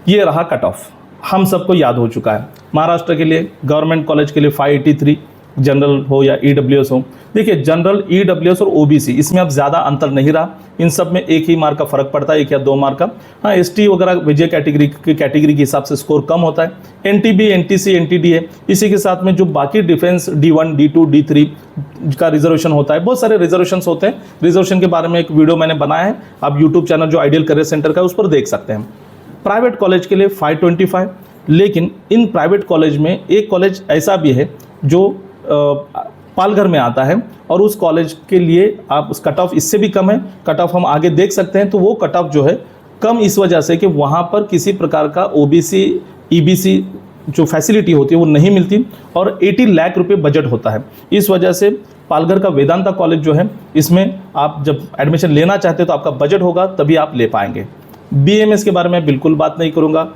ये रहा cut off, हम सबको याद हो चुका है। महाराष्ट्र के लिए गवर्नमेंट कॉलेज के लिए 583, जनरल हो या ईडब्ल्यूएस हो। देखिए जनरल, ईडब्ल्यूएस और ओबीसी इसमें अब ज़्यादा अंतर नहीं रहा, इन सब में एक ही मार्क का फर्क पड़ता है, 1 या 2 मार्क का। हाँ, एसटी वगैरह विजय कैटेगरी के हिसाब से स्कोर कम होता है। एनटीबी, एनटीसी, एनटीडीए, इसी के साथ में जो बाकी डिफेंस D1, D2, D3 का रिजर्वेशन होता है, बहुत सारे रिजर्वेशन होते हैं। रिजर्वेशन के बारे में एक वीडियो मैंने बनाया है, आप यूट्यूब चैनल जो आइडियल करियर सेंटर का है उस पर देख सकते हैं। प्राइवेट कॉलेज के लिए 525, लेकिन इन प्राइवेट कॉलेज में एक कॉलेज ऐसा भी है जो पालघर में आता है, और उस कॉलेज के लिए आप उस कट ऑफ इससे भी कम है। कट ऑफ हम आगे देख सकते हैं, तो वो कट ऑफ जो है कम इस वजह से कि वहाँ पर किसी प्रकार का ओबीसी, ईबीसी जो फैसिलिटी होती है वो नहीं मिलती, और 80 लाख रुपए बजट होता है। इस वजह से पालघर का वेदांता कॉलेज जो है, इसमें आप जब एडमिशन लेना चाहते हैं तो आपका बजट होगा तभी आप ले पाएंगे। बीएमएस के बारे में बिल्कुल बात नहीं करूँगा।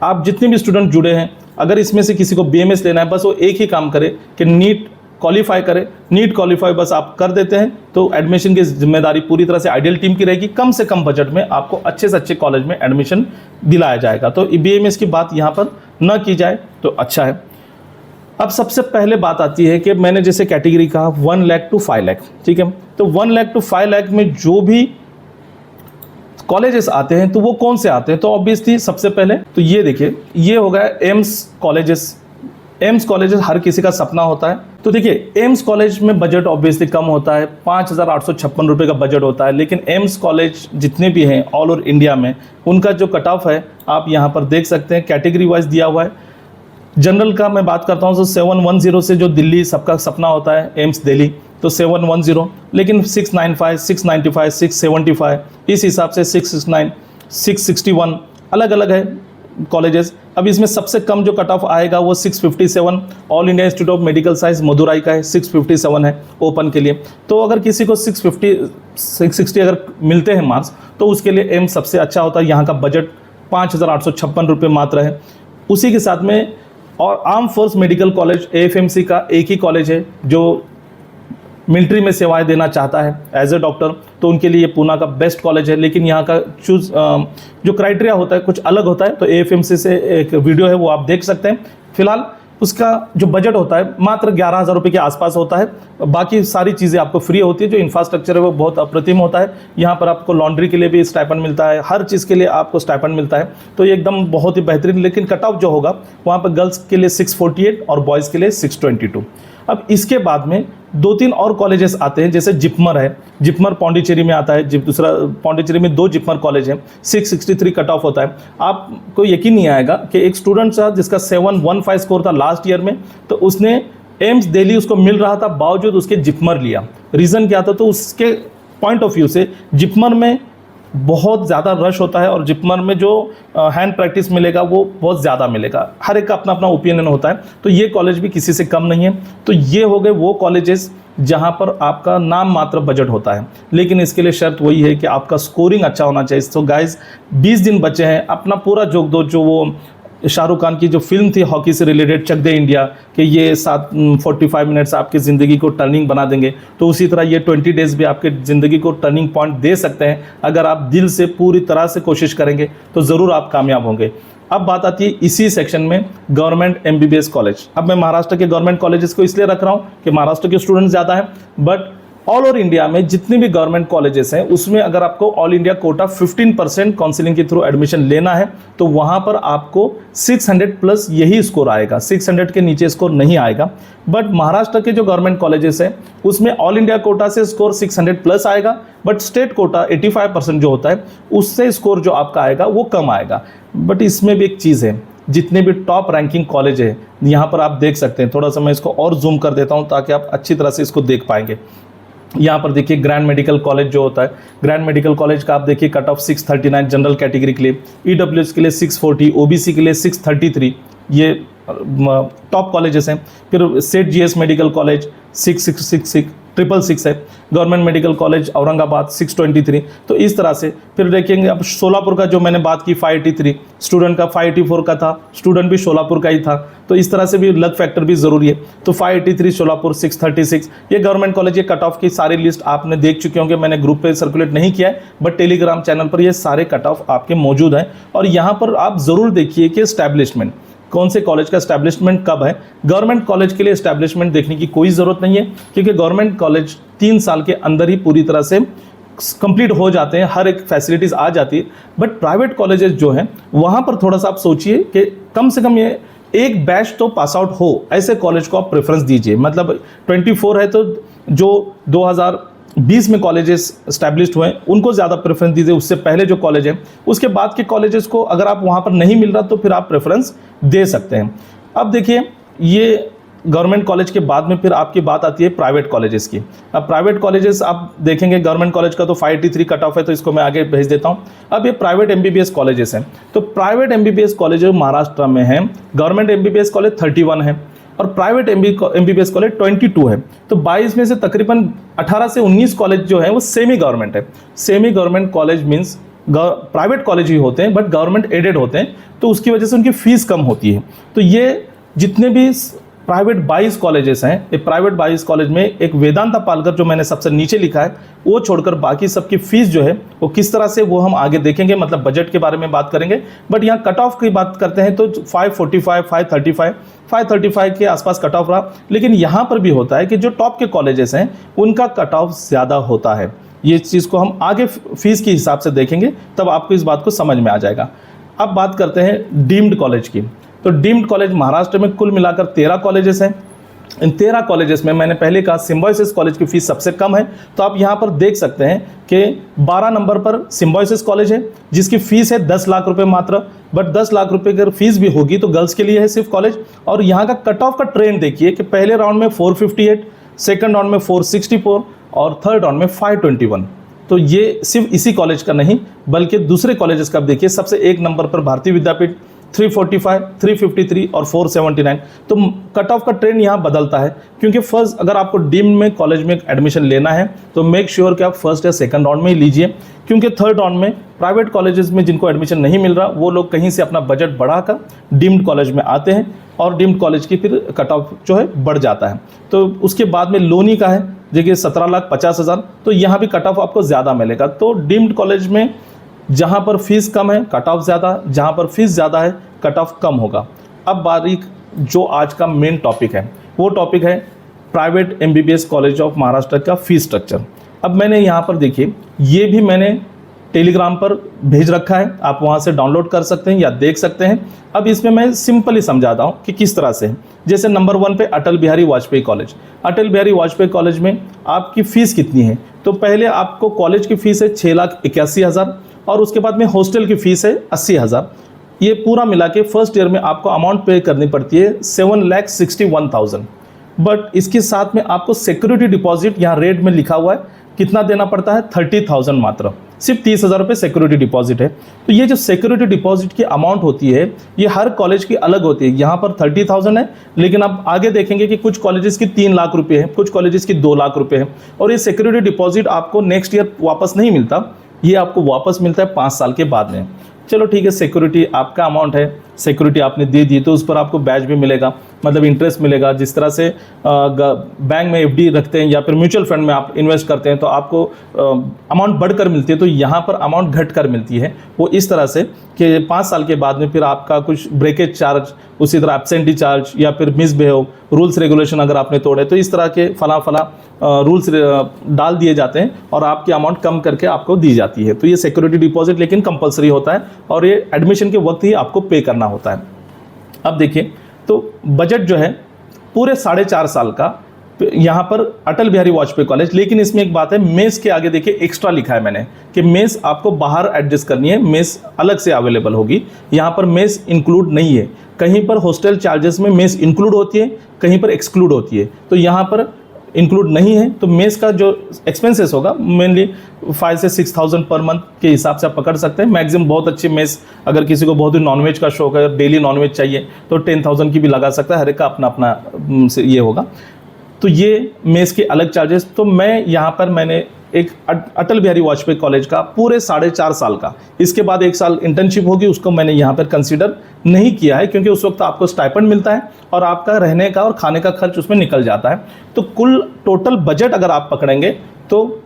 आप जितने भी स्टूडेंट जुड़े हैं, अगर इसमें से किसी को बीएमएस लेना है, बस वो एक ही काम करे कि नीट क्वालिफाई करें। नीट क्वालिफाई बस आप कर देते हैं तो एडमिशन की जिम्मेदारी पूरी तरह से आइडियल टीम की रहेगी। कम से कम बजट में आपको अच्छे से अच्छे कॉलेज में एडमिशन दिलाया जाएगा। तो बीएमएस की बात यहाँ पर न की जाए तो अच्छा है। अब सबसे पहले बात आती है कि मैंने जैसे कैटेगरी कहा 1 लाख टू 5 लाख, ठीक है। तो 1 लाख टू 5 लाख में जो भी कॉलेजेस आते हैं तो वो कौन से आते हैं, तो ऑब्वियसली सबसे पहले तो ये देखिए, ये हो गया एम्स कॉलेजेस। एम्स कॉलेजेस हर किसी का सपना होता है। तो देखिए एम्स कॉलेज में बजट ऑब्वियसली कम होता है, 5,856 रुपये का बजट होता है। लेकिन एम्स कॉलेज जितने भी हैं ऑल ओवर इंडिया में, उनका जो कट ऑफ है आप यहाँ पर देख सकते हैं, कैटेगरी वाइज दिया हुआ है। जनरल का मैं बात करता हूँ तो 710 से, जो दिल्ली सबका सपना होता है एम्स दिल्ली, तो 710, लेकिन 695, 695, 675, इस हिसाब से 669, 661 अलग अलग है कॉलेजेस। अब इसमें सबसे कम जो कट ऑफ आएगा वो 657 all India institute of medical science Madurai का है, 657 है ओपन के लिए। तो अगर किसी को 650, 660 अगर मिलते हैं मार्क्स तो उसके लिए एम्स सबसे अच्छा होता है। यहाँ का बजट 5,856 रुपये मात्र है। उसी के साथ में और arm force medical college AFMC का एक ही कॉलेज है जो मिलिट्री में सेवाएं देना चाहता है एज ए डॉक्टर, तो उनके लिए पूना का बेस्ट कॉलेज है। लेकिन यहाँ का जो क्राइटेरिया होता है कुछ अलग होता है, तो AFMC से एक वीडियो है वो आप देख सकते हैं। फिलहाल उसका जो बजट होता है मात्र 11,000 रुपये के आसपास होता है। बाकी सारी चीज़ें आपको फ्री होती है। जो इंफ्रास्ट्रक्चर है वो बहुत अप्रतिम होता है। यहाँ पर आपको लॉन्ड्री के लिए भी स्टाइपेंड मिलता है, हर चीज़ के लिए आपको स्टाइपेंड मिलता है, तो ये एकदम बहुत ही बेहतरीन। लेकिन कट ऑफ जो होगा वहाँ पर गर्ल्स के लिए 648 और बॉयज़ के लिए 622। अब इसके बाद में 2-3 और कॉलेजेस आते हैं, जैसे जिपमर है। जिपमर पौंडीचेरी में आता है। दूसरा पौंडीचेरी में 2 जिपमर कॉलेज है, 663 कट ऑफ होता है। आपको यकीन नहीं आएगा कि एक स्टूडेंट था जिसका 715 स्कोर था लास्ट ईयर में, तो उसने एम्स दिल्ली उसको मिल रहा था, बावजूद उसके जिपमर लिया। रीज़न क्या था, तो उसके पॉइंट ऑफ व्यू से जिपमर में बहुत ज़्यादा रश होता है और जिपमर में जो हैंड प्रैक्टिस मिलेगा वो बहुत ज़्यादा मिलेगा। हर एक का अपना अपना ओपिनियन होता है, तो ये कॉलेज भी किसी से कम नहीं है। तो ये हो गए वो कॉलेजेस जहाँ पर आपका नाम मात्र बजट होता है, लेकिन इसके लिए शर्त वही है कि आपका स्कोरिंग अच्छा होना चाहिए। तो गाइज 20 दिन बचे हैं, अपना पूरा जोग दो। जो वो शाहरुख खान की जो फिल्म थी हॉकी से रिलेटेड, चक दे इंडिया, कि ये 45 मिनट्स आपकी ज़िंदगी को टर्निंग बना देंगे, तो उसी तरह ये 20 डेज़ भी आपके ज़िंदगी को टर्निंग पॉइंट दे सकते हैं। अगर आप दिल से पूरी तरह से कोशिश करेंगे तो ज़रूर आप कामयाब होंगे। अब बात आती है इसी सेक्शन में गवर्नमेंट MBBS कॉलेज। अब मैं महाराष्ट्र के गवर्नमेंट कॉलेजेस को इसलिए रख रहा हूँ कि महाराष्ट्र के स्टूडेंट्स ज़्यादा हैं, बट ऑल ओवर इंडिया में जितने भी गवर्नमेंट कॉलेजेस हैं उसमें अगर आपको ऑल इंडिया कोटा 15% काउंसिलिंग के थ्रू एडमिशन लेना है तो वहाँ पर आपको 600 प्लस यही स्कोर आएगा, 600 के नीचे स्कोर नहीं आएगा। बट महाराष्ट्र के जो गवर्नमेंट कॉलेजेस हैं उसमें ऑल इंडिया कोटा से स्कोर 600 प्लस आएगा, बट स्टेट कोटा 85% जो होता है उससे स्कोर जो आपका आएगा वो कम आएगा। बट इसमें भी एक चीज़ है, जितने भी टॉप रैंकिंग कॉलेज है यहाँ पर आप देख सकते हैं। थोड़ा सा मैं इसको और जूम कर देता हूँ ताकि आप अच्छी तरह से इसको देख पाएंगे। यहाँ पर देखिए ग्रैंड मेडिकल कॉलेज जो होता है, ग्रैंड मेडिकल कॉलेज का आप देखिए कट ऑफ 639 जनरल कैटेगरी के लिए, EWS के लिए 640, OBC के लिए 633, ये टॉप कॉलेजेस हैं। फिर सेठ GS मेडिकल कॉलेज 666, 666 है। Government medical college Aurangabad 623। तो इस तरह से फिर देखेंगे। अब सोलापुर का जो मैंने बात की 583, स्टूडेंट का 584 का था, स्टूडेंट भी सोलापुर का ही था। तो इस तरह से भी लक फैक्टर भी ज़रूरी है। तो 583 सोलापुर 636 ये गवर्नमेंट कॉलेज, ये कट ऑफ की सारी लिस्ट आपने देख चुके होंगे। मैंने ग्रुप पे सर्कुलेट नहीं किया है, बट टेलीग्राम चैनल पर ये सारे कट ऑफ आपके मौजूद हैं। और यहाँ पर आप ज़रूर देखिए कि एस्टैब्लिशमेंट कौन से कॉलेज का एस्टैब्लिशमेंट कब है। गवर्नमेंट कॉलेज के लिए एस्टैब्लिशमेंट देखने की कोई ज़रूरत नहीं है, क्योंकि गवर्नमेंट कॉलेज 3 साल के अंदर ही पूरी तरह से कंप्लीट हो जाते हैं, हर एक फैसिलिटीज़ आ जाती है। बट प्राइवेट कॉलेजेस जो हैं वहाँ पर थोड़ा सा आप सोचिए कि कम से कम ये एक बैच तो पास आउट हो, ऐसे कॉलेज को आप प्रेफरेंस दीजिए। मतलब 24 है तो जो 2020 में कॉलेजेस एस्टैब्लिश्ड हुए उनको ज़्यादा प्रेफरेंस दीजिए, उससे पहले जो कॉलेज है उसके बाद के कॉलेजेस को अगर आप वहाँ पर नहीं मिल रहा तो फिर आप प्रेफरेंस दे सकते हैं। अब देखिए, ये गवर्नमेंट कॉलेज के बाद में फिर आपकी बात आती है प्राइवेट कॉलेजेस की। अब प्राइवेट कॉलेजेस आप देखेंगे, गवर्नमेंट कॉलेज का तो 583 कट ऑफ है, तो इसको मैं आगे भेज देता हूँ। अब ये प्राइवेट MBBS कॉलेजेस हैं, तो प्राइवेट MBBS कॉलेज जो महाराष्ट्र में है, गवर्नमेंट MBBS कॉलेज 31 है और प्राइवेट MBBS कॉलेज 22 है। तो 22 में से तकरीबन 18 से 19 कॉलेज जो है वो सेमी गवर्नमेंट है। Semi government college means private college ही होते हैं बट गवर्नमेंट एडेड होते हैं, तो उसकी वजह से उनकी फ़ीस कम होती है। तो ये जितने भी प्राइवेट 22 कॉलेजेस हैं, ये प्राइवेट 22 कॉलेज में एक वेदांता पालकर जो मैंने सबसे नीचे लिखा है, वो छोड़कर बाकी सबकी फ़ीस जो है वो किस तरह से, वो हम आगे देखेंगे, मतलब बजट के बारे में बात करेंगे। बट यहाँ कट ऑफ की बात करते हैं तो 545, 535 के आसपास कट ऑफ रहा। लेकिन यहाँ पर भी होता है कि जो टॉप के कॉलेजेस हैं उनका कट ऑफ ज़्यादा होता है। ये चीज़ को हम आगे फीस के हिसाब से देखेंगे, तब आपको इस बात को समझ में आ जाएगा। अब बात करते हैं डीम्ड कॉलेज की। तो डीम्ड कॉलेज महाराष्ट्र में कुल मिलाकर 13 कॉलेजेस हैं। इन 13 कॉलेजेस में मैंने पहले कहा सिम्बायोसिस कॉलेज की फ़ीस सबसे कम है। तो आप यहाँ पर देख सकते हैं कि 12 नंबर पर सिम्बायोसिस कॉलेज है, जिसकी फ़ीस है 10 लाख रुपए मात्र। बट 10 लाख रुपए अगर फीस भी होगी तो गर्ल्स के लिए है सिर्फ कॉलेज। और यहाँ का कट ऑफ का ट्रेंड देखिए कि पहले राउंड में 458, सेकेंड राउंड में 464 और थर्ड राउंड में 521। तो ये सिर्फ इसी कॉलेज का नहीं बल्कि दूसरे कॉलेजेस का देखिए। सबसे एक नंबर पर भारतीय विद्यापीठ 345, 353 और 479। तो कट ऑफ का ट्रेंड यहाँ बदलता है, क्योंकि फर्स्ट अगर आपको डीम्ड में कॉलेज में एडमिशन लेना है तो मेक श्योर कि आप फर्स्ट या सेकंड राउंड में ही लीजिए, क्योंकि थर्ड राउंड में प्राइवेट कॉलेजेस में जिनको एडमिशन नहीं मिल रहा वो लोग कहीं से अपना बजट बढ़ाकर डीम्ड कॉलेज में आते हैं और डीम्ड कॉलेज की फिर कट ऑफ जो है बढ़ जाता है। तो उसके बाद में लोनी का है देखिए 17,50,000, तो यहाँ भी कट ऑफ आपको ज़्यादा मिलेगा। तो डीम्ड कॉलेज में जहाँ पर फीस कम है कट ऑफ ज़्यादा, जहाँ पर फीस ज़्यादा है कट ऑफ कम होगा। अब बारीक जो आज का मेन टॉपिक है वो टॉपिक है private MBBS college of Maharashtra का फीस स्ट्रक्चर। अब मैंने यहाँ पर देखिए ये भी मैंने टेलीग्राम पर भेज रखा है, आप वहाँ से डाउनलोड कर सकते हैं या देख सकते हैं। अब इसमें मैं सिंपली समझाता हूँ कि किस तरह से है। जैसे नंबर 1 पे अटल बिहारी वाजपेयी कॉलेज। अटल बिहारी वाजपेयी कॉलेज में आपकी फ़ीस कितनी है? तो पहले आपको कॉलेज की फ़ीस है 6,81,000 और उसके बाद में हॉस्टल की फ़ीस है 80,000। ये पूरा मिला के फर्स्ट ईयर में आपको अमाउंट पे करनी पड़ती है 7,61,000। बट इसके साथ में आपको सिक्योरिटी डिपॉजिट यहाँ रेट में लिखा हुआ है कितना देना पड़ता है 30,000 मात्र, सिर्फ 30,000 रुपये सिक्योरिटी डिपॉजिट है। तो ये जो सिक्योरिटी डिपॉजिट की अमाउंट होती है ये हर कॉलेज की अलग होती है। यहाँ पर 30,000 है, लेकिन आप आगे देखेंगे कि कुछ कॉलेजेस की 3 लाख रुपये है, कुछ कॉलेजेस की 2 लाख रुपये है। और ये सिक्योरिटी डिपॉजिट आपको नेक्स्ट ईयर वापस नहीं मिलता, ये आपको वापस मिलता है 5 साल के बाद में। चलो ठीक है, सिक्योरिटी आपका अमाउंट है, सिक्योरिटी आपने दे दी तो उस पर आपको बैच भी मिलेगा, मतलब इंटरेस्ट मिलेगा। जिस तरह से बैंक में FD रखते हैं या फिर म्यूचुअल फंड में आप इन्वेस्ट करते हैं तो आपको अमाउंट बढ़कर मिलती है, तो यहाँ पर अमाउंट घट कर मिलती है। वो इस तरह से कि 5 साल के बाद में फिर आपका कुछ ब्रेकेज चार्ज, उसी तरह एब्सेंटी चार्ज या फिर मिसबिहेव, रूल्स रेगुलेशन अगर आपने तोड़े तो इस तरह के फला रूल्स डाल दिए जाते हैं और आपकी अमाउंट कम करके आपको दी जाती है। तो ये सिक्योरिटी डिपॉजिट लेकिन कंपलसरी होता है और ये एडमिशन के वक्त ही आपको पे करना होता है। अब देखिए तो बजट जो है पूरे 4.5 साल का यहाँ पर अटल बिहारी वाजपेयी कॉलेज। लेकिन इसमें एक बात है, मेस के आगे देखिए एक्स्ट्रा लिखा है मैंने कि मेस आपको बाहर एडजस्ट करनी है, मेस अलग से अवेलेबल होगी। यहाँ पर मेस इंक्लूड नहीं है, कहीं पर हॉस्टल चार्जेस में मेस इंक्लूड होती है, कहीं पर एक्सक्लूड होती है। तो यहाँ पर इंक्लूड नहीं है, तो मेस का जो एक्सपेंसेस होगा मेनली 5 से 6,000 पर मंथ के हिसाब से आप पकड़ सकते हैं। मैक्सिमम बहुत अच्छी मेस, अगर किसी को बहुत ही नॉनवेज का शौक है, डेली नॉनवेज चाहिए तो 10,000 की भी लगा सकता है, हर एक का अपना अपना ये होगा। तो ये मेस के अलग चार्जेस। तो मैं यहाँ पर मैंने एक अटल बिहारी वाजपेयी कॉलेज का पूरे 4.5 साल का, इसके बाद 1 साल इंटर्नशिप होगी, उसको मैंने यहाँ पर कंसीडर नहीं किया है क्योंकि उस वक्त आपको स्टाइपेंड मिलता है और आपका रहने का और खाने का खर्च उसमें निकल जाता है। तो कुल टोटल बजट अगर आप पकड़ेंगे तो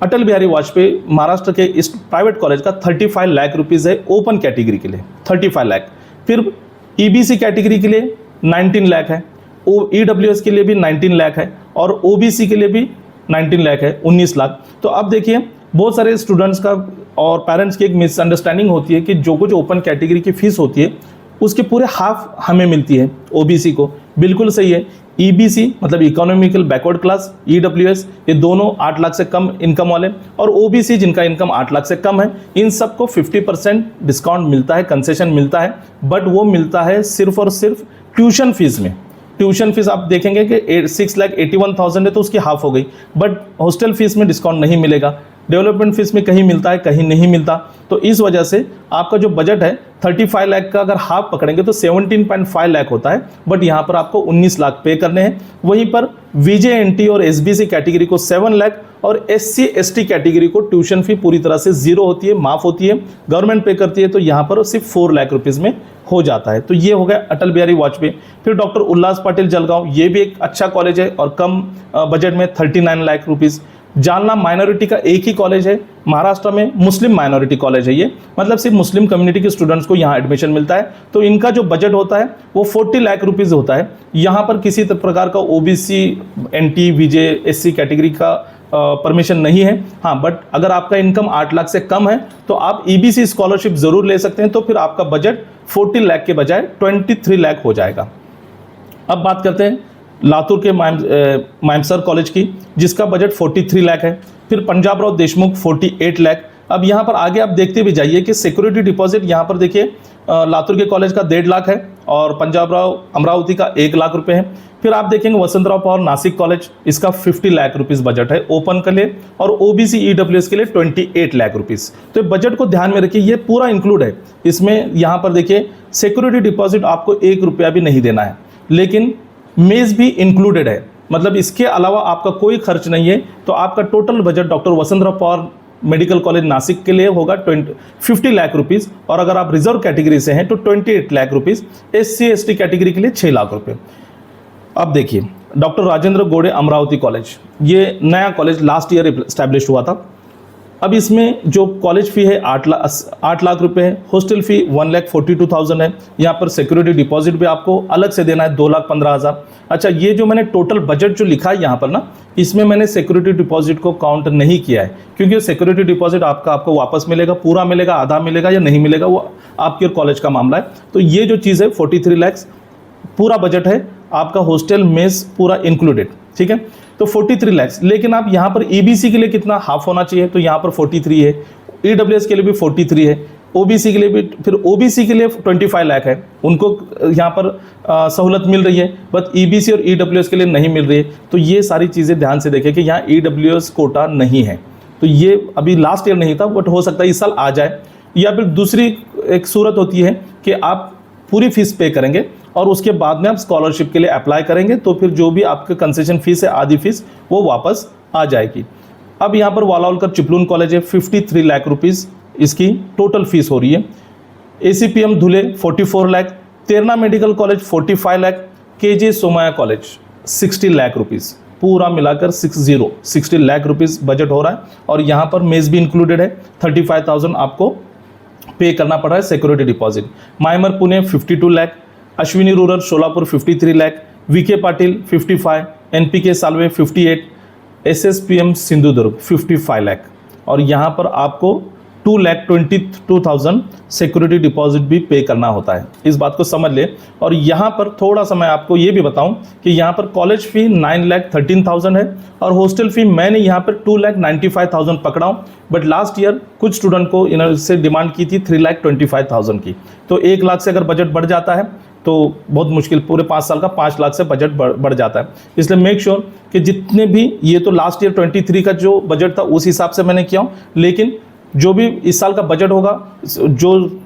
अटल बिहारी वाजपेयी महाराष्ट्र के इस प्राइवेट कॉलेज का 35 लाख रुपीज़ है ओपन कैटेगरी के लिए, 35 लाख। फिर ईबीसी कैटेगरी के लिए 19 लाख है, ईडब्ल्यूएस के लिए भी 19 लाख है और ओबीसी के लिए भी 19 लाख है, 19 लाख। तो अब देखिए बहुत सारे स्टूडेंट्स का और पेरेंट्स की एक मिसअंडरस्टैंडिंग होती है कि जो कुछ ओपन कैटेगरी की फीस होती है उसके पूरे हाफ हमें मिलती है ओबीसी को। बिल्कुल सही है। ईबीसी मतलब इकोनॉमिकल बैकवर्ड क्लास, ईडब्ल्यूएस ये दोनों 8 लाख से कम इनकम वाले, और ओबीसी जिनका इनकम 8 लाख से कम है, इन सबको 50% डिस्काउंट मिलता है, कंसेशन मिलता है। बट वो मिलता है सिर्फ और सिर्फ ट्यूशन फीस में। ट्यूशन फीस आप देखेंगे कि 6,81,000 है तो उसकी हाफ हो गई, बट हॉस्टल फीस में डिस्काउंट नहीं मिलेगा, डेवलपमेंट फीस में कहीं मिलता है कहीं नहीं मिलता। तो इस वजह से आपका जो बजट है 35 लाख का अगर हाफ पकड़ेंगे तो 17.5 लाख होता है, बट यहाँ पर आपको 19 लाख पे करने हैं। वहीं पर वीजेएनटी और एसबीसी कैटेगरी को 7 लाख और एससी एसटी कैटेगरी को ट्यूशन फी पूरी तरह से जीरो होती है, माफ होती है, गवर्नमेंट पे करती है, तो यहाँ पर सिर्फ 4 लाख रुपीज़ में हो जाता है। तो ये हो गया अटल बिहारी वाजपेयी। फिर डॉक्टर उल्लास पाटिल जलगांव, ये भी एक अच्छा कॉलेज है और कम बजट में 39 लाख रुपीज़। जालना माइनॉरिटी का एक ही कॉलेज है महाराष्ट्र में, मुस्लिम माइनॉरिटी कॉलेज है ये, मतलब सिर्फ मुस्लिम कम्युनिटी के स्टूडेंट्स को यहाँ एडमिशन मिलता है। तो इनका जो बजट होता है वो 40 लाख रुपीज़ होता है। यहाँ पर किसी प्रकार का ओबीसी, एनटी, वीजे, एससी कैटेगरी का परमिशन नहीं है। हाँ, बट अगर आपका इनकम 8 लाख से कम है तो आप ईबीसी स्कॉलरशिप ज़रूर ले सकते हैं, तो फिर आपका बजट 40 लाख के बजाय 23 लाख हो जाएगा। अब बात करते हैं लातूर के माइमसर कॉलेज की, जिसका बजट 43 लाख है। फिर पंजाब राव देशमुख 48 लाख। अब यहाँ पर आगे आप देखते भी जाइए कि सिक्योरिटी डिपॉजिट यहाँ पर देखिए लातूर के कॉलेज का 1.5 लाख है और पंजाब राव अमरावती का 1 लाख रुपए है। फिर आप देखेंगे वसंतराव पवार नासिक कॉलेज, इसका 50 लाख रुपीज़ बजट है ओपन के लिए, और ओबीसी ईडब्ल्यूएस के लिए 28 लाख रुपीज़। तो बजट को ध्यान में रखिए, ये पूरा इंक्लूड है इसमें। यहाँ पर देखिए सिक्योरिटी डिपॉजिट आपको 1 रुपया भी नहीं देना है, लेकिन मेज भी इंक्लूडेड है, मतलब इसके अलावा आपका कोई खर्च नहीं है। तो आपका total budget doctor Vasantrao Pawar medical college Nashik के लिए होगा 50 लाख रुपीज़, और अगर आप रिजर्व कैटेगरी से हैं तो 28 lakh rupees. SC ST category के लिए 6 लाख रुपए। अब देखिए डॉक्टर राजेंद्र गोड़े अमरावती कॉलेज, ये नया कॉलेज लास्ट ईयर इस्टेब्लिश हुआ था। अब इसमें जो कॉलेज फ़ी है 8 लाख रुपए है, हॉस्टल फ़ी 1,42,000 है। यहाँ पर सिक्योरिटी डिपॉजिट भी आपको अलग से देना है 2,15,000। अच्छा, ये जो मैंने टोटल बजट जो लिखा है यहाँ पर ना, इसमें मैंने सिक्योरिटी डिपॉजिट को काउंट नहीं किया है, क्योंकि सिक्योरिटी डिपॉजिट आपको वापस मिलेगा, पूरा मिलेगा, आधा मिलेगा या नहीं मिलेगा, वो आपके कॉलेज का मामला है। तो ये जो चीज़ है 43 लाख पूरा बजट है आपका, हॉस्टल मेस पूरा इंक्लूडेड, ठीक है। तो 43 लाख। लेकिन आप यहाँ पर ईबीसी के लिए कितना हाफ होना चाहिए, तो यहाँ पर 43 है, ईडब्ल्यूएस के लिए भी 43 है, ओबीसी के लिए भी, फिर ओबीसी के लिए 25 लाख है, उनको यहाँ पर सहूलत मिल रही है, बट ईबीसी और ईडब्ल्यूएस के लिए नहीं मिल रही है। तो ये सारी चीज़ें ध्यान से देखें कि यहाँ ईडब्ल्यूएस कोटा नहीं है। तो ये अभी लास्ट ईयर नहीं था, बट हो सकता है इस साल आ जाए। या फिर दूसरी एक सूरत होती है कि आप पूरी फीस पे करेंगे और उसके बाद में आप स्कॉलरशिप के लिए अप्लाई करेंगे, तो फिर जो भी आपके कंसेशन फीस है, आधी फीस, वो वापस आ जाएगी। अब यहाँ पर वालावलकर चिपलून कॉलेज है, 53 लाख रुपीज़ इसकी टोटल फीस हो रही है। ACPM Dhule 44 lakh, Terna medical college 45 lakh, KJ Somaiya college 60 lakh rupees, पूरा मिलाकर 60 लाख रुपीज़ बजट हो रहा है। और यहाँ पर मेस भी इंक्लूडेड है, 35,000 आपको पे करना पड़ रहा है security deposit. MIMER Pune 52 lakh, Ashwini rural Solapur 53 lakh, VK Patil 55, NPK Salve 58, SSPM Sindhudurg 55 lakh. और यहाँ पर आपको 2,22,000 सिक्योरिटी डिपॉजिट भी पे करना होता है, इस बात को समझ ले। और यहाँ पर थोड़ा सा मैं आपको ये भी बताऊँ कि यहाँ पर कॉलेज फ़ी 9,13,000 है और हॉस्टल फ़ी मैंने यहाँ पर 2,95,000 पकड़ा हूँ, बट लास्ट ईयर कुछ स्टूडेंट को इन्होंने डिमांड की थी 3,25,000 की। तो 1 लाख से अगर बजट बढ़ जाता है तो बहुत मुश्किल, पूरे 5 साल का 5 लाख से बजट बढ़ जाता है। इसलिए मेक श्योर कि जितने भी, ये तो लास्ट ईयर 23 का जो बजट था उस हिसाब से मैंने किया हूँ, लेकिन जो भी इस साल का बजट होगा, जो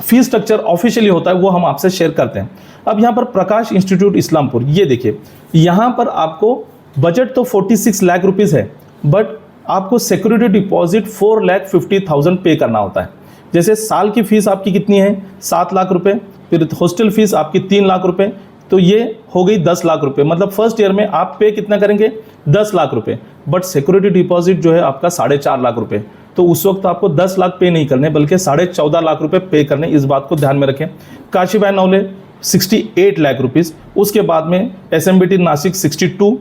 फीस स्ट्रक्चर ऑफिशियली होता है वो हम आपसे शेयर करते हैं। अब यहाँ पर प्रकाश इंस्टीट्यूट इस्लामपुर, ये देखिए यहाँ पर आपको बजट तो 46 लाख रुपीज़ है, बट आपको सिक्योरिटी डिपॉजिट 4,50,000 पे करना होता है। जैसे साल की फीस आपकी कितनी है 7 लाख रुपए, फिर हॉस्टल फीस आपकी 3 लाख रुपए, तो ये हो गई 10 लाख रुपए। मतलब फर्स्ट ईयर में आप पे कितना करेंगे 10 लाख रुपए, बट सिक्योरिटी डिपॉजिट जो है आपका 4.5 लाख रुपए। तो उस वक्त आपको 10 लाख पे नहीं करने बल्कि 14.5 लाख रुपए पे करने, इस बात को ध्यान में रखें। काशीबाई नवले 68 लाख रुपीज़, उसके बाद में SMBT Nashik 62,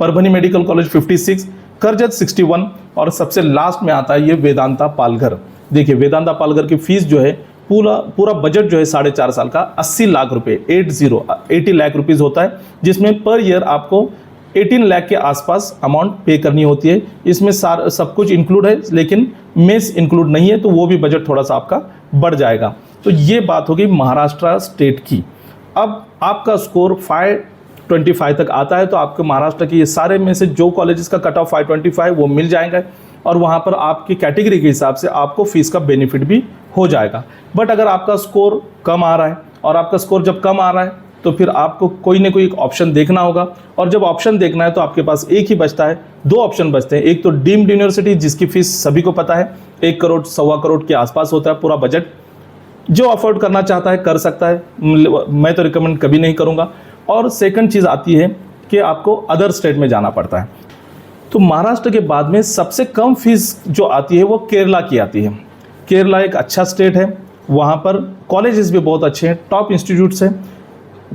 Parbhani medical college 56, Karjat 61 और सबसे लास्ट में आता है ये वेदांता पालघर। देखिए वेदांता पालघर की फीस जो है पूरा बजट जो है 4.5 साल का 80 लाख रुपए 80 लाख रुपीज़ होता है, जिसमें पर ईयर आपको 18 लाख के आसपास अमाउंट पे करनी होती है। इसमें सब कुछ इंक्लूड है, लेकिन मेस इंक्लूड नहीं है, तो वो भी बजट थोड़ा सा आपका बढ़ जाएगा। तो ये बात होगी महाराष्ट्र स्टेट की। अब आपका स्कोर 525 तक आता है तो आपके महाराष्ट्र के ये सारे में से जो कॉलेजेस का कट ऑफ 525 वो मिल जाएगा, और वहाँ पर आपकी कैटेगरी के हिसाब से आपको फीस का बेनिफिट भी हो जाएगा। बट अगर आपका स्कोर कम आ रहा है, और आपका स्कोर जब कम आ रहा है तो फिर आपको कोई ना कोई एक ऑप्शन देखना होगा, और जब ऑप्शन देखना है तो आपके पास एक ही बचता है, 2 ऑप्शन बचते हैं। एक तो डीम्ड यूनिवर्सिटी जिसकी फीस सभी को पता है 1 करोड़ 1.25 करोड़ के आसपास होता है पूरा बजट, जो अफोर्ड करना चाहता है कर सकता है, मैं तो रिकमेंड कभी नहीं करूँगा। और सेकंड चीज़ आती है कि आपको अदर स्टेट में जाना पड़ता है। तो महाराष्ट्र के बाद में सबसे कम फीस जो आती है वो केरला की आती है। केरला एक अच्छा स्टेट है, वहाँ पर कॉलेजेस भी बहुत अच्छे हैं, टॉप इंस्टीट्यूट्स हैं,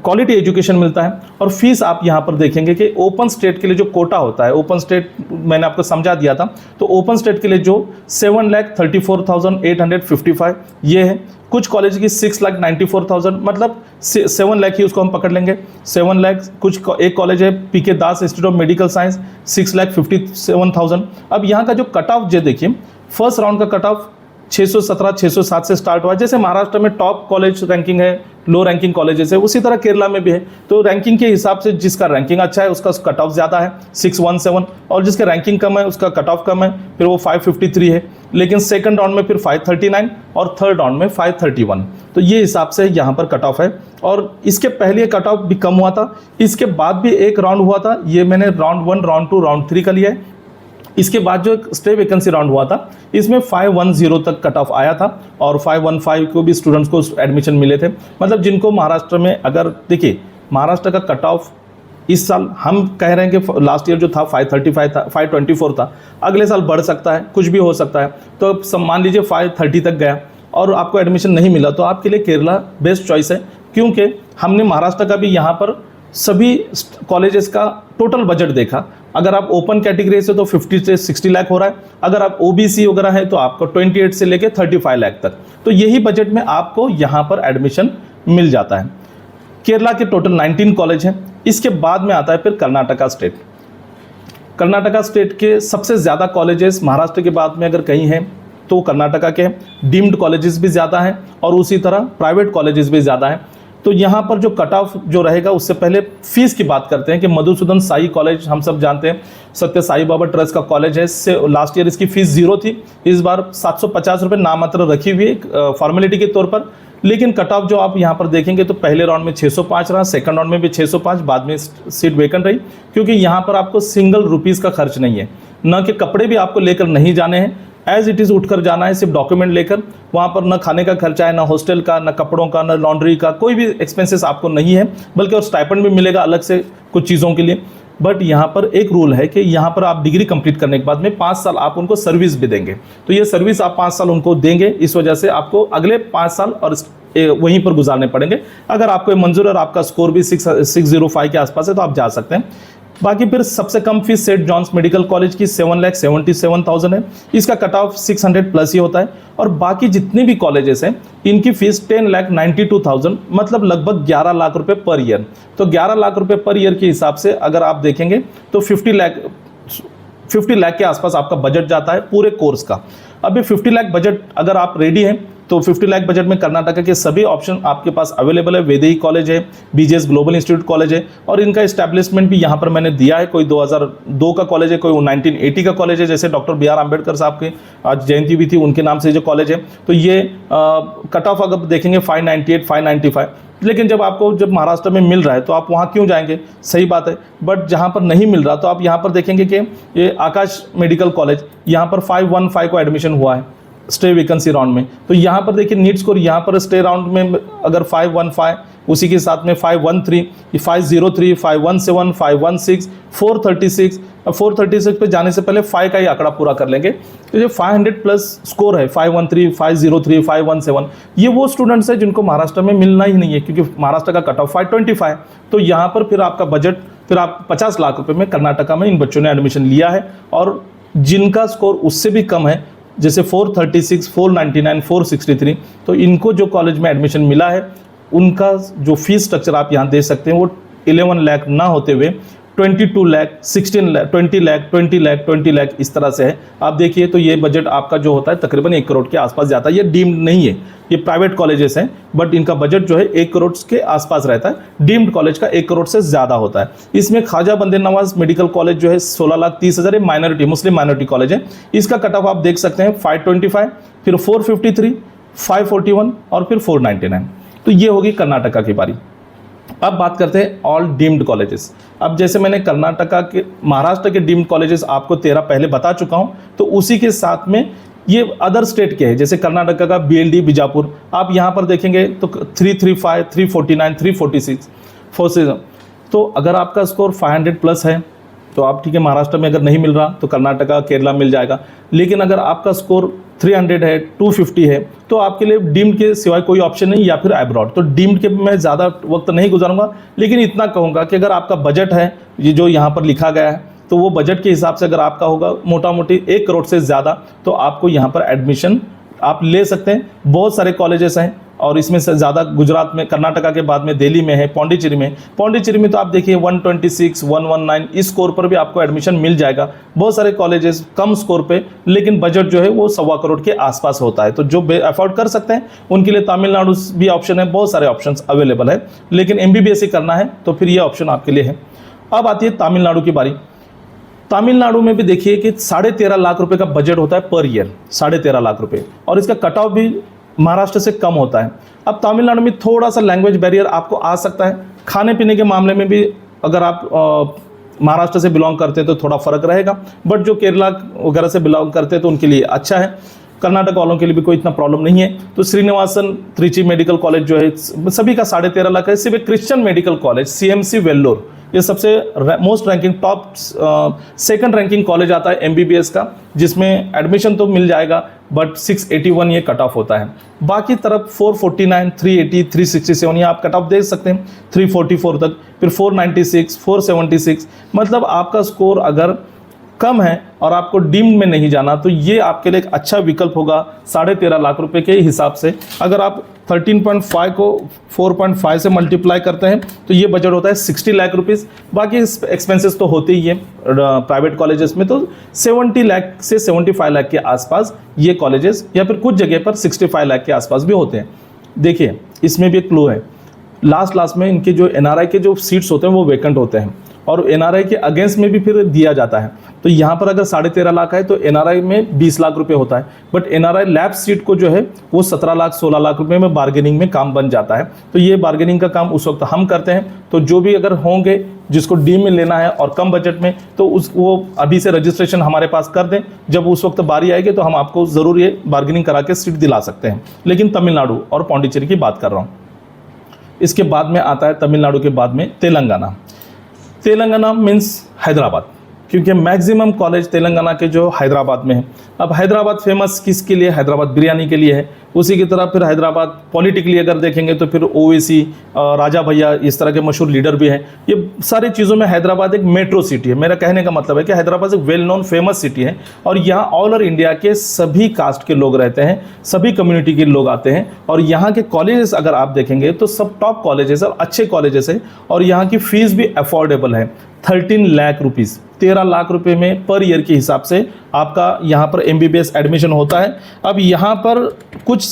क्वालिटी एजुकेशन मिलता है। और फीस आप यहाँ पर देखेंगे कि ओपन स्टेट के लिए जो कोटा होता है, ओपन स्टेट मैंने आपको समझा दिया था, तो ओपन स्टेट के लिए जो 7,34,855 ये है। कुछ कॉलेज की 6,94,000, मतलब 7 लाख ही उसको हम पकड़ लेंगे, 7 लाख। कुछ एक कॉलेज है PK Das institute of medical science 6,57,000। अब यहाँ का जो कट ऑफ जो देखिए, फर्स्ट राउंड का कट ऑफ 617 607 से स्टार्ट हुआ। जैसे महाराष्ट्र में टॉप कॉलेज रैंकिंग है, लो रैंकिंग कॉलेजेस है, उसी तरह केरला में भी है। तो रैंकिंग के हिसाब से जिसका रैंकिंग अच्छा है उसका कट ऑफ ज़्यादा है 617, और जिसका रैंकिंग कम है उसका कट ऑफ कम है, फिर वो 553 है। लेकिन सेकंड राउंड में फिर 539 और थर्ड राउंड में 531। तो ये हिसाब से यहाँ पर कट ऑफ है। और इसके पहले कट ऑफ भी कम हुआ था, इसके बाद भी एक राउंड हुआ था, ये मैंने राउंड 1, राउंड 2, राउंड 3 का लिया है। इसके बाद जो एक स्टे वैकेंसी राउंड हुआ था, इसमें 510 तक कट ऑफ आया था, और 515 को भी स्टूडेंट्स को एडमिशन मिले थे। मतलब जिनको महाराष्ट्र में, अगर देखिए महाराष्ट्र का कट ऑफ इस साल हम कह रहे हैं कि लास्ट ईयर जो था 535 था, 524 था, अगले साल बढ़ सकता है, कुछ भी हो सकता है। तो अब मान लीजिए 530 तक गया और आपको एडमिशन नहीं मिला, तो आपके लिए केरला बेस्ट चॉइस है, क्योंकि हमने महाराष्ट्र का भी यहाँ पर सभी कॉलेजेस का टोटल बजट देखा। अगर आप ओपन कैटेगरी से तो 50 से 60 लाख हो रहा है, अगर आप OBC वगैरह है तो आपको 28 से लेके 35 लाख तक, तो यही बजट में आपको यहाँ पर एडमिशन मिल जाता है। केरला के टोटल 19 कॉलेज हैं। इसके बाद में आता है फिर कर्नाटका स्टेट। कर्नाटका स्टेट के सबसे ज़्यादा कॉलेजेस महाराष्ट्र के बाद में अगर कहीं हैं तो कर्नाटका के डीम्ड कॉलेजेस भी ज़्यादा हैं, और उसी तरह प्राइवेट कॉलेजेस भी ज़्यादा हैं। तो यहाँ पर जो कट ऑफ जो रहेगा, उससे पहले फीस की बात करते हैं कि मधुसूदन साई कॉलेज हम सब जानते हैं, सत्य साई बाबा ट्रस्ट का कॉलेज है। इससे लास्ट ईयर इसकी फीस 0 थी, इस बार 750 रुपये नामात्र रखी हुई है फॉर्मेलिटी के तौर पर। लेकिन कट ऑफ जो आप यहाँ पर देखेंगे तो पहले राउंड में 605 रहा, सेकंड राउंड में भी 605, बाद में सीट वेकेंट रही, क्योंकि यहाँ पर आपको सिंगल रुपीज़ का खर्च नहीं है, न कि कपड़े भी आपको लेकर नहीं जाने हैं, एज इट इज़ उठकर जाना है, सिर्फ डॉक्यूमेंट लेकर। वहाँ पर न खाने का खर्चा है, न हॉस्टल का, न कपड़ों का, न लॉन्ड्री का, कोई भी एक्सपेंसेस आपको नहीं है, बल्कि और स्टाइपेंड भी मिलेगा अलग से कुछ चीज़ों के लिए। बट यहाँ पर एक रूल है कि यहाँ पर आप डिग्री कंप्लीट करने के बाद में 5 साल आप उनको सर्विस भी देंगे। तो ये सर्विस आप 5 साल उनको देंगे, इस वजह से आपको अगले 5 साल और वहीं पर गुजारने पड़ेंगे। अगर आपको मंजूर और आपका स्कोर भी 605 के आसपास है तो आप जा सकते हैं। बाकी फिर सबसे कम fees Saint John's medical college की 7,77,000 है, इसका कट ऑफ 600 प्लस ही होता है। और बाकी जितने भी कॉलेजेस हैं इनकी फीस 10,92,000, मतलब लगभग 11 लाख रुपए पर ईयर। तो 11 लाख रुपए पर ईयर के हिसाब से अगर आप देखेंगे तो 50 लाख के आसपास आपका बजट जाता है पूरे कोर्स का। अब ये 50 लाख बजट अगर आप रेडी हैं तो 50 लाख बजट में कर्नाटका के सभी ऑप्शन आपके पास अवेलेबल है। वेदेई कॉलेज है, बीजेएस ग्लोबल इंस्टीट्यूट कॉलेज है, और इनका एस्टैब्लिशमेंट भी यहाँ पर मैंने दिया है। कोई 2002 का कॉलेज है, कोई 1980 का कॉलेज है, जैसे डॉक्टर बी आर अम्बेडकर साहब की आज जयंती भी थी, उनके नाम से जो कॉलेज है। तो ये कट ऑफ अगर देखेंगे 598, 595, लेकिन जब महाराष्ट्र में मिल रहा है तो आप वहाँ क्यों जाएंगे, सही बात है। बट जहाँ पर नहीं मिल रहा तो आप यहाँ पर देखेंगे कि ये आकाश मेडिकल कॉलेज, यहाँ पर 515 को एडमिशन हुआ है स्टे वैकेंसी राउंड में। तो यहाँ पर देखिए नीट स्कोर यहाँ पर स्टे राउंड में अगर 515, उसी के साथ में 513, 503, 517, 516, 436, 436 पे जाने से पहले 5 का ही आंकड़ा पूरा कर लेंगे। तो जो 500 प्लस स्कोर है 513, 503, 517, ये वो स्टूडेंट्स हैं जिनको महाराष्ट्र में मिलना ही नहीं है, क्योंकि महाराष्ट्र का कट ऑफ 525। तो यहाँ पर फिर आपका बजट, फिर आप 50 लाख रुपए में कर्नाटका में इन बच्चों ने एडमिशन लिया है। और जिनका स्कोर उससे भी कम है, जैसे 436, 499, 463, तो इनको जो कॉलेज में एडमिशन मिला है उनका जो फीस स्ट्रक्चर आप यहाँ देख सकते हैं वो 11 लाख ना होते हुए 22 लाख, 16 लाख, 20 लाख, 20 लाख, 20 लाख इस तरह से है। आप देखिए तो ये बजट आपका जो होता है तकरीबन 1 करोड़ के आसपास जाता है। ये डीम्ड नहीं है, ये प्राइवेट कॉलेजेस हैं, बट इनका बजट जो है 1 करोड़ के आसपास रहता है। डीम्ड कॉलेज का 1 करोड़ से ज़्यादा होता है। इसमें ख्वाजा बंदे नवाज मेडिकल कॉलेज जो है 16,30,000 है, माइनॉरिटी मुस्लिम माइनॉरिटी कॉलेज है। इसका कट ऑफ आप देख सकते हैं 525, फिर 453, 541 और फिर 499। तो ये होगी कर्नाटका की बारी। अब बात करते हैं ऑल डीम्ड कॉलेजेस। अब जैसे मैंने कर्नाटका के, महाराष्ट्र के डीम्ड कॉलेजेस आपको 13 पहले बता चुका हूं, तो उसी के साथ में ये अदर स्टेट के हैं, जैसे कर्नाटका का बीएलडी बीजापुर, आप यहां पर देखेंगे तो 335, 349, 346, 47। तो अगर आपका स्कोर 500 प्लस है तो आप ठीक है, महाराष्ट्र में अगर नहीं मिल रहा तो कर्नाटका केरला मिल जाएगा। लेकिन अगर आपका स्कोर 300 है, 250 है, तो आपके लिए डीम्ड के सिवाय कोई ऑप्शन नहीं, या फिर अब्रॉड। तो डीम्ड के मैं ज़्यादा वक्त नहीं गुजारूंगा, लेकिन इतना कहूँगा कि अगर आपका बजट है ये जो यहाँ पर लिखा गया है, तो वो बजट के हिसाब से अगर आपका होगा मोटा मोटी 1 करोड़ से ज़्यादा, तो आपको यहाँ पर एडमिशन आप ले सकते हैं। बहुत सारे कॉलेजेस हैं, और इसमें से ज़्यादा गुजरात में, कर्नाटका के बाद में दिल्ली में है, पौंडीचेरी में। पौंडीचेरी में तो आप देखिए 126, 119 इस स्कोर पर भी आपको एडमिशन मिल जाएगा। बहुत सारे कॉलेजेस कम स्कोर पे, लेकिन बजट जो है वो 1.25 करोड़ के आसपास होता है। तो जो अफोर्ड कर सकते हैं उनके लिए तमिलनाडु भी ऑप्शन है, बहुत सारे ऑप्शन अवेलेबल है। लेकिन MBBS ही करना है तो फिर ये ऑप्शन आपके लिए है। अब आती है तमिलनाडु की बारी। तमिलनाडु में भी देखिए कि 13.5 लाख रुपए का बजट होता है पर ईयर, 13.5 लाख रुपए, और इसका कट ऑफ भी महाराष्ट्र से कम होता है। अब तमिलनाडु में थोड़ा सा लैंग्वेज बैरियर आपको आ सकता है, खाने पीने के मामले में भी अगर आप महाराष्ट्र से बिलोंग करते हैं तो थोड़ा फर्क रहेगा, बट जो केरला वगैरह से बिलोंग करते हैं तो उनके लिए अच्छा है। कर्नाटक वालों के लिए भी कोई इतना प्रॉब्लम नहीं है। तो श्रीनिवासन त्रिची मेडिकल कॉलेज जो है सभी का 13.5 लाख है। सिर्फ एक Christian medical college CMC Vellore, ये सबसे most ranking top 2nd ranking college आता है MBBS का, जिसमें एडमिशन तो मिल जाएगा बट 681 ये कट ऑफ होता है। बाकी तरफ 449, 380, 367 ये आप कट ऑफ देख सकते हैं, 344 तक, फिर 496, 476। मतलब आपका स्कोर अगर कम है और आपको डीम्ड में नहीं जाना तो ये आपके लिए एक अच्छा विकल्प होगा 13.5 लाख रुपए के हिसाब से। अगर आप 13.5 को 4.5 से मल्टीप्लाई करते हैं तो ये बजट होता है 60 लाख रुपीज़। बाकी एक्सपेंसेस तो होते ही है प्राइवेट कॉलेजेस में, तो 70 लाख से 75 लाख के आसपास ये कॉलेजेस, या फिर कुछ जगह पर 65 लाख के आसपास भी होते हैं। देखिए इसमें भी एक क्लू है, लास्ट में इनके जो NRI के जो सीट्स होते हैं वो वैकेंट होते हैं, और NRI के अगेंस्ट में भी फिर दिया जाता है। तो यहाँ पर अगर 13.5 लाख है तो NRI में 20 लाख रुपए होता है, बट NRI लैब सीट को जो है वो 17 लाख 16 लाख रुपए में बार्गेनिंग में काम बन जाता है। तो ये बार्गेनिंग का काम उस वक्त हम करते हैं। तो जो भी अगर होंगे जिसको डीम में लेना है और कम बजट में, तो वो अभी से रजिस्ट्रेशन हमारे पास कर दें, जब उस वक्त बारी आएगी तो हम आपको ज़रूर ये बार्गेनिंग करा के सीट दिला सकते हैं। लेकिन तमिलनाडु और पौंडीचेरी की बात कर रहा हूँ। इसके बाद में आता है तमिलनाडु के बाद में तेलंगाना। तेलंगाना मीन्स हैदराबाद, क्योंकि मैक्सिमम कॉलेज तेलंगाना के जो हैदराबाद में है। अब हैदराबाद फेमस किसके लिए? हैदराबाद बिरयानी के लिए है। उसी की तरह फिर हैदराबाद पॉलिटिकली अगर देखेंगे तो फिर ओवैसी, राजा भैया, इस तरह के मशहूर लीडर भी हैं। ये सारी चीज़ों में हैदराबाद एक मेट्रो सिटी है। मेरा कहने का मतलब है कि हैदराबाद एक वेल नोन फेमस सिटी है, और यहाँ ऑल ओवर इंडिया के सभी कास्ट के लोग रहते हैं, सभी कम्युनिटी के लोग आते हैं। और यहाँ के कॉलेजेस अगर आप देखेंगे तो सब टॉप कॉलेजेस और अच्छे कॉलेजेस हैं, और यहाँ की फ़ीस भी अफोर्डेबल है। 13 लाख रुपीज़, 13 लाख रुपए में पर ईयर के हिसाब से आपका यहाँ पर MBBS एडमिशन होता है। अब यहाँ पर कुछ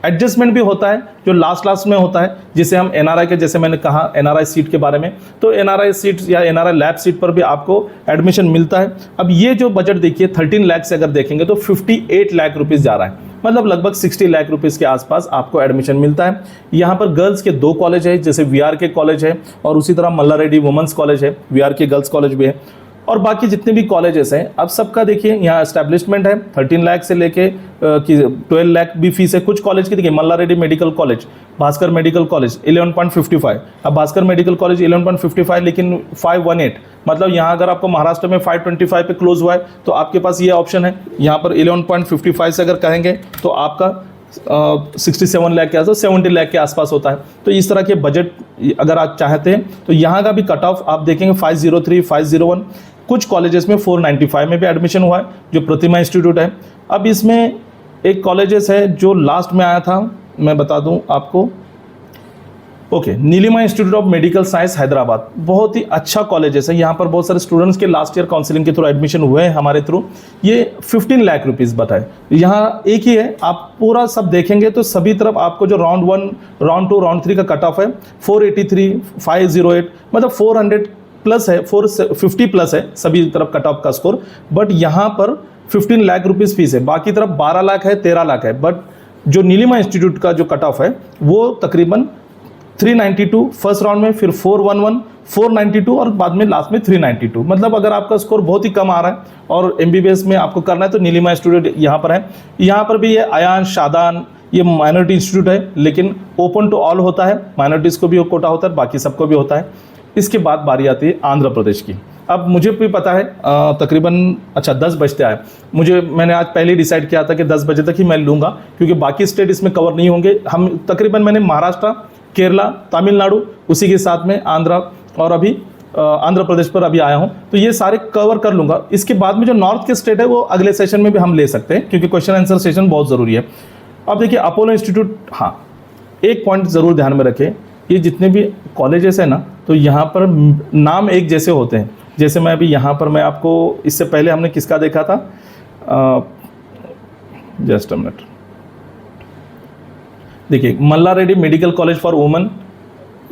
एडजस्टमेंट भी होता है जो लास्ट में होता है, जिसे हम एनआरआई के, जैसे मैंने कहा एनआरआई सीट के बारे में, तो एनआरआई सीट या एनआरआई लैब सीट पर भी आपको एडमिशन मिलता है। अब ये जो बजट देखिए 13 लाख से अगर देखेंगे तो 58 लाख रुपीस जा रहा है, मतलब लगभग 60 लाख रुपीस के आसपास आपको एडमिशन मिलता है। यहाँ पर गर्ल्स के 2 कॉलेज है, जैसे वीआरके कॉलेज है और उसी तरह मल्ला रेड्डी वुमेंस कॉलेज है, वीआरके गर्ल्स कॉलेज भी है, और बाकी जितने भी कॉलेजेस हैं अब सबका देखिए यहाँ एस्टैब्लिशमेंट है। 13 लाख से लेके 12 लाख भी फीस है। कुछ कॉलेज की देखिए Malla Reddy medical college, Bhaskar medical college 11.55, अब भास्कर मेडिकल कॉलेज 11.55 लेकिन 518, मतलब यहाँ अगर आपको महाराष्ट्र में 525 पे क्लोज हुआ है तो आपके पास ये ऑप्शन है। यहाँ पर 11.55 से अगर कहेंगे तो आपका 67 लाख के आसपास, 70 लाख के आसपास होता है। तो इस तरह के बजट अगर आप चाहते हैं तो यहाँ का भी कट ऑफ आप देखेंगे 503, 501, कुछ कॉलेजेस में 495 में भी एडमिशन हुआ है, जो प्रतिमा इंस्टीट्यूट है। अब इसमें एक कॉलेजेस है जो लास्ट में आया था, मैं बता दूं आपको, okay, Neelima institute of medical science Hyderabad, बहुत ही अच्छा कॉलेजेस है। यहाँ पर बहुत सारे स्टूडेंट्स के लास्ट ईयर काउंसलिंग के थ्रू एडमिशन हुए हैं हमारे थ्रू। ये 15 लाख रुपीस बताए, यहाँ एक ही है, आप पूरा सब देखेंगे तो सभी तरफ आपको जो राउंड 1, राउंड 2, राउंड 3 का कट ऑफ है 483, 508, मतलब 400 प्लस है, 450 प्लस है सभी तरफ कट ऑफ का स्कोर। बट यहाँ पर 15 लाख रुपीस फीस है, बाकी तरफ 12 लाख है, 13 लाख है। बट जो नीलिमा इंस्टीट्यूट का जो कट ऑफ है वो तकरीबन 392 फर्स्ट राउंड में, फिर 411, 492 और बाद में लास्ट में 392। मतलब अगर आपका स्कोर बहुत ही कम आ रहा है और एमबीबीएस में आपको करना है तो नीलिमा इंस्टीट्यूट यहाँ पर है। यहाँ पर भी ये अयान, शादान, ये माइनॉरिटी इंस्टीट्यूट है लेकिन ओपन टू ऑल होता है, माइनॉरिटीज़ को भी कोटा होता है, बाकी सबको भी होता है। इसके बाद बारी आती है आंध्र प्रदेश की। अब मुझे भी पता है तकरीबन 10 बजते आए, मैंने आज पहले ही डिसाइड किया था कि 10 बजे तक ही मैं लूँगा क्योंकि बाकी स्टेट इसमें कवर नहीं होंगे। हम तकरीबन मैंने महाराष्ट्र, केरला, तमिलनाडु, उसी के साथ में आंध्र और अभी आंध्र प्रदेश पर अभी आया हूं, तो ये सारे कवर कर लूँगा। इसके बाद में जो नॉर्थ के स्टेट है वो अगले सेशन में भी हम ले सकते हैं क्योंकि क्वेश्चन आंसर सेशन बहुत ज़रूरी है। अब देखिए अपोलो इंस्टीट्यूट, हाँ एक पॉइंट ज़रूर ध्यान में रखें, ये जितने भी कॉलेजेस हैं ना तो यहाँ पर नाम एक जैसे होते हैं। जैसे मैं अभी यहाँ पर मैं आपको, इससे पहले हमने किसका देखा था, जस्ट अ मिनट, देखिए Malla Reddy medical college for women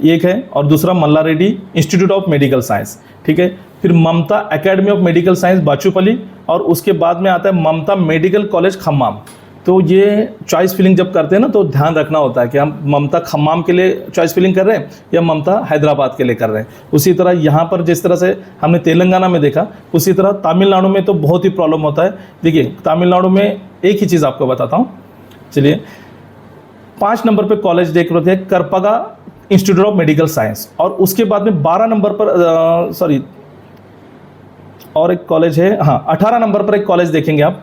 एक है और दूसरा Malla Reddy institute of medical science, ठीक है। फिर Mamata academy of medical science Bachupally और उसके बाद में आता है ममता मेडिकल कॉलेज खम्माम। तो ये चॉइस फिलिंग जब करते हैं ना तो ध्यान रखना होता है कि हम ममता खम्माम के लिए चॉइस फिलिंग कर रहे हैं या ममता हैदराबाद के लिए कर रहे हैं। उसी तरह यहाँ पर जिस तरह से हमने तेलंगाना में देखा, उसी तरह तमिलनाडु में तो बहुत ही प्रॉब्लम होता है। देखिए तमिलनाडु में एक ही चीज़ आपको बताता हूँ, चलिए 5 नंबर पे कॉलेज देख रहे थे Karpaga institute of medical science, और उसके बाद में 12 नंबर पर और एक कॉलेज है, हाँ 18 नंबर पर एक कॉलेज देखेंगे आप,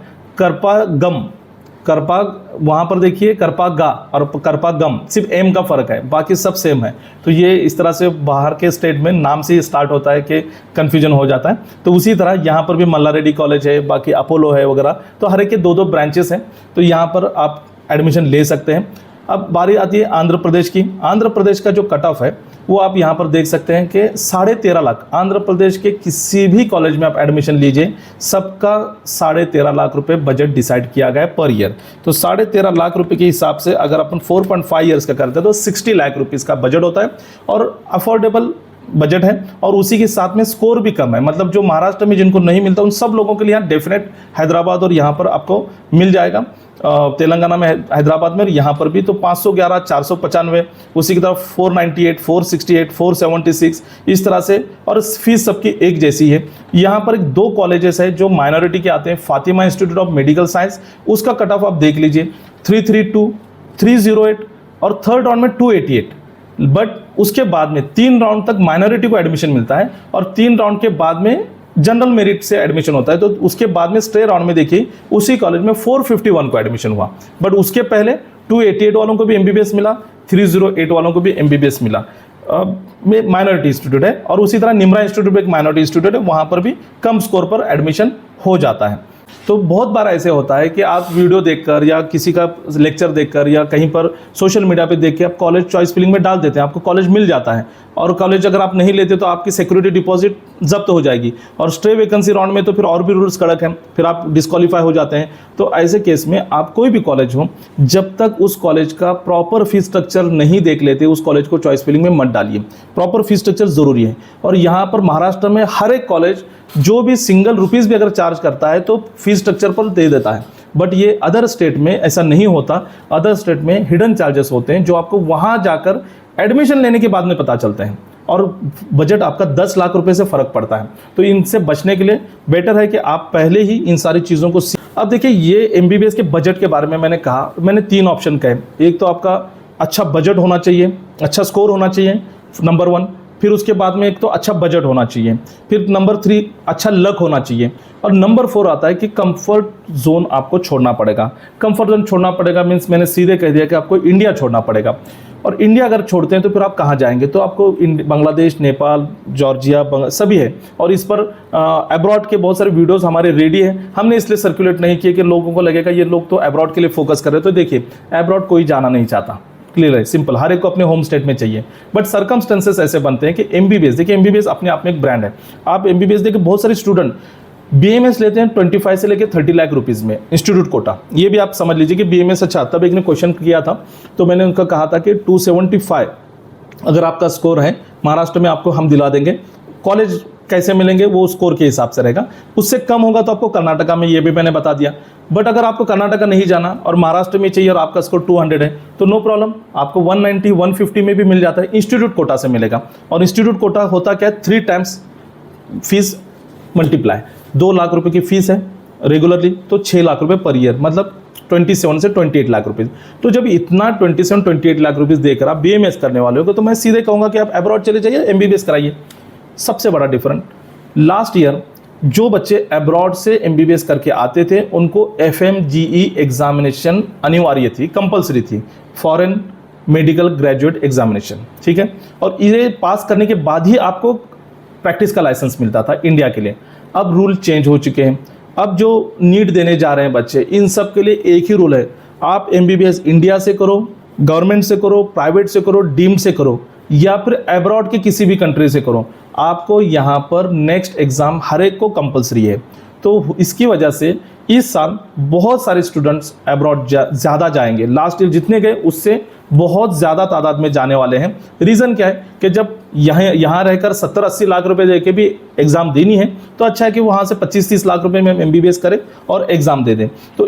करपाग, वहाँ पर देखिए करपागा और करपागम, सिर्फ एम का फ़र्क है, बाकी सब सेम है। तो ये इस तरह से बाहर के स्टेट में नाम से स्टार्ट होता है कि कन्फ्यूजन हो जाता है। तो उसी तरह यहाँ पर भी मल्ला रेड्डी कॉलेज है, बाकी अपोलो है वगैरह, तो हर एक के 2-2 ब्रांचेस हैं, तो यहाँ पर आप एडमिशन ले सकते हैं। अब बारी आती है आंध्र प्रदेश की। आंध्र प्रदेश का जो कट ऑफ है वो आप यहाँ पर देख सकते हैं कि 13.5 लाख, आंध्र प्रदेश के किसी भी कॉलेज में आप एडमिशन लीजिए सबका 13.5 लाख रुपए बजट डिसाइड किया गया है पर ईयर। तो 13.5 लाख रुपए के हिसाब से अगर अपन 4.5 ईयर्स का करते हैं तो 60 लाख रुपीज़ का बजट होता है और अफोर्डेबल बजट है, और उसी के साथ में स्कोर भी कम है। मतलब जो महाराष्ट्र में जिनको नहीं मिलता उन सब लोगों के लिए यहाँ डेफिनेट हैदराबाद और यहाँ पर आपको मिल जाएगा। तेलंगाना में हैदराबाद में, यहाँ पर भी तो 511, 495, उसी की तरफ 498, 468, 476 इस तरह से, और फीस सबकी एक जैसी है। यहाँ पर 2 कॉलेजेस है जो माइनॉरिटी के आते हैं, Fatima institute of medical science, उसका कट ऑफ आप देख लीजिए 332, 308 और थर्ड राउंड में 288। बट उसके बाद में 3 राउंड तक माइनॉरिटी को एडमिशन मिलता है और 3 राउंड के बाद में जनरल मेरिट से एडमिशन होता है। तो उसके बाद में स्टे राउंड में देखिए उसी कॉलेज में 451 को एडमिशन हुआ, बट उसके पहले 288 वालों को भी एमबीबीएस मिला, 308 वालों को भी एमबीबीएस मिला। में माइनॉरिटी इंस्टीट्यूट है, और उसी तरह निमरा इंस्टीट्यूट एक माइनॉरिटी इंस्टीट्यूट है, वहाँ पर भी कम स्कोर पर एडमिशन हो जाता है। तो बहुत बार ऐसे होता है कि आप वीडियो देखकर या किसी का लेक्चर देखकर या कहीं पर सोशल मीडिया पे देख के आप कॉलेज चॉइस फिलिंग में डाल देते हैं, आपको कॉलेज मिल जाता है, और कॉलेज अगर आप नहीं लेते तो आपकी सिक्योरिटी डिपॉजिट जब्त हो जाएगी। और स्ट्रे वैकेंसी राउंड में तो फिर और भी रूल्स कड़क हैं, फिर आप डिस्क्वालीफाई हो जाते हैं। तो ऐसे केस में आप कोई भी कॉलेज हो, जब तक उस कॉलेज का प्रॉपर फीस स्ट्रक्चर नहीं देख लेते, उस कॉलेज को चॉइस फिलिंग में मत डालिए। प्रॉपर फीस स्ट्रक्चर ज़रूरी है। और यहाँ पर महाराष्ट्र में हर एक कॉलेज जो भी सिंगल रुपीज़ भी अगर चार्ज करता है तो फीस स्ट्रक्चर पर दे देता है। बट ये अदर स्टेट में ऐसा नहीं होता। अदर स्टेट में हिडन चार्जेस होते हैं जो आपको वहाँ जाकर एडमिशन लेने के बाद में पता चलते हैं, और बजट आपका 10 लाख रुपए से फ़र्क पड़ता है। तो इनसे बचने के लिए बेटर है कि आप पहले ही इन सारी चीज़ों को अब देखिए, ये एमबीबीएस के बजट के बारे में मैंने कहा, मैंने 3 ऑप्शन कहे। एक तो आपका अच्छा बजट होना चाहिए, अच्छा स्कोर होना चाहिए, नंबर 1। फिर उसके बाद में एक तो अच्छा बजट होना चाहिए, फिर नंबर 3 अच्छा लक होना चाहिए, और नंबर 4 आता है कि कंफर्ट जोन आपको छोड़ना पड़ेगा। कंफर्ट जोन छोड़ना पड़ेगा मीन्स मैंने सीधे कह दिया कि आपको इंडिया छोड़ना पड़ेगा। और इंडिया अगर छोड़ते हैं तो फिर आप कहाँ जाएंगे? तो आपको बांग्लादेश, नेपाल, जॉर्जिया सभी है। और इस पर अब्रॉड के बहुत सारे वीडियोस हमारे रेडी है, हमने इसलिए सर्कुलेट नहीं किए कि लोगों को लगेगा ये लोग तो अब्रॉड के लिए फोकस कर रहे हैं। तो देखिए, अब्रॉड कोई जाना नहीं चाहता, क्लियर है, सिंपल, हर एक को अपने होम स्टेट में चाहिए। बट सर्कमस्टेंसेस ऐसे बनते हैं कि एमबीबीएस, देखिए एमबीबीएस अपने आप में एक ब्रांड है। आप एमबीबीएस देखिए, बहुत सारे स्टूडेंट बीएमएस लेते हैं 25 से लेकर 30 लाख रुपीज़ में, इंस्टीट्यूट कोटा। ये भी आप समझ लीजिए कि बीएमएस अच्छा। तब एक ने क्वेश्चन किया था तो मैंने उनका कहा था कि 275 अगर आपका स्कोर है महाराष्ट्र में, आपको हम दिला देंगे। कॉलेज कैसे मिलेंगे वो स्कोर के हिसाब से रहेगा, उससे कम होगा तो आपको कर्नाटका में, ये भी मैंने बता दिया। बट अगर आपको कर्नाटका नहीं जाना और महाराष्ट्र में चाहिए और आपका स्कोर 200 है तो नो प्रॉब्लम, आपको 190, 150 में भी मिल जाता है, इंस्टीट्यूट कोटा से मिलेगा। और इंस्टीट्यूट कोटा होता क्या है, 3 टाइम्स फीस मल्टीप्लाई। 2 लाख रुपए की फीस है रेगुलरली, तो 6 लाख रुपए पर ईयर, मतलब 27 से 28 लाख रुपीज़। तो जब इतना 27-28 लाख रुपीज़ देकर आप बीएमएस करने वाले हो तो मैं सीधे कहूँगा कि आप अब्रॉड चले जाइए, एमबीबीएस कराइए। सबसे बड़ा डिफरेंट, लास्ट ईयर जो बच्चे अब्रॉड से एमबीबीएस करके आते थे उनको एफएमजीई एग्जामिनेशन अनिवार्य थी, कंपलसरी थी, फॉरेन मेडिकल ग्रेजुएट एग्जामिनेशन, ठीक है। और ये पास करने के बाद ही आपको प्रैक्टिस का लाइसेंस मिलता था इंडिया के लिए। अब रूल चेंज हो चुके हैं। अब जो नीट देने जा रहे हैं बच्चे, इन सब के लिए एक ही रूल है, आप एमबीबीएस इंडिया से करो, गवर्नमेंट से करो, प्राइवेट से करो, डीम्ड से करो, या फिर अब्रॉड के किसी भी कंट्री से करो, आपको यहाँ पर नेक्स्ट एग्ज़ाम हर एक को कंपलसरी है। तो इसकी वजह से इस साल बहुत सारे स्टूडेंट्स अब्रॉड ज़्यादा जाएंगे। लास्ट ईयर जितने गए उससे बहुत ज़्यादा तादाद में जाने वाले हैं। रीज़न क्या है कि जब यहाँ रहकर 70-80 लाख रुपए दे के भी एग्ज़ाम देनी है तो अच्छा है कि वहाँ से 25-30 लाख रुपए में एमबीबीएस करें और एग्ज़ाम दे दें। तो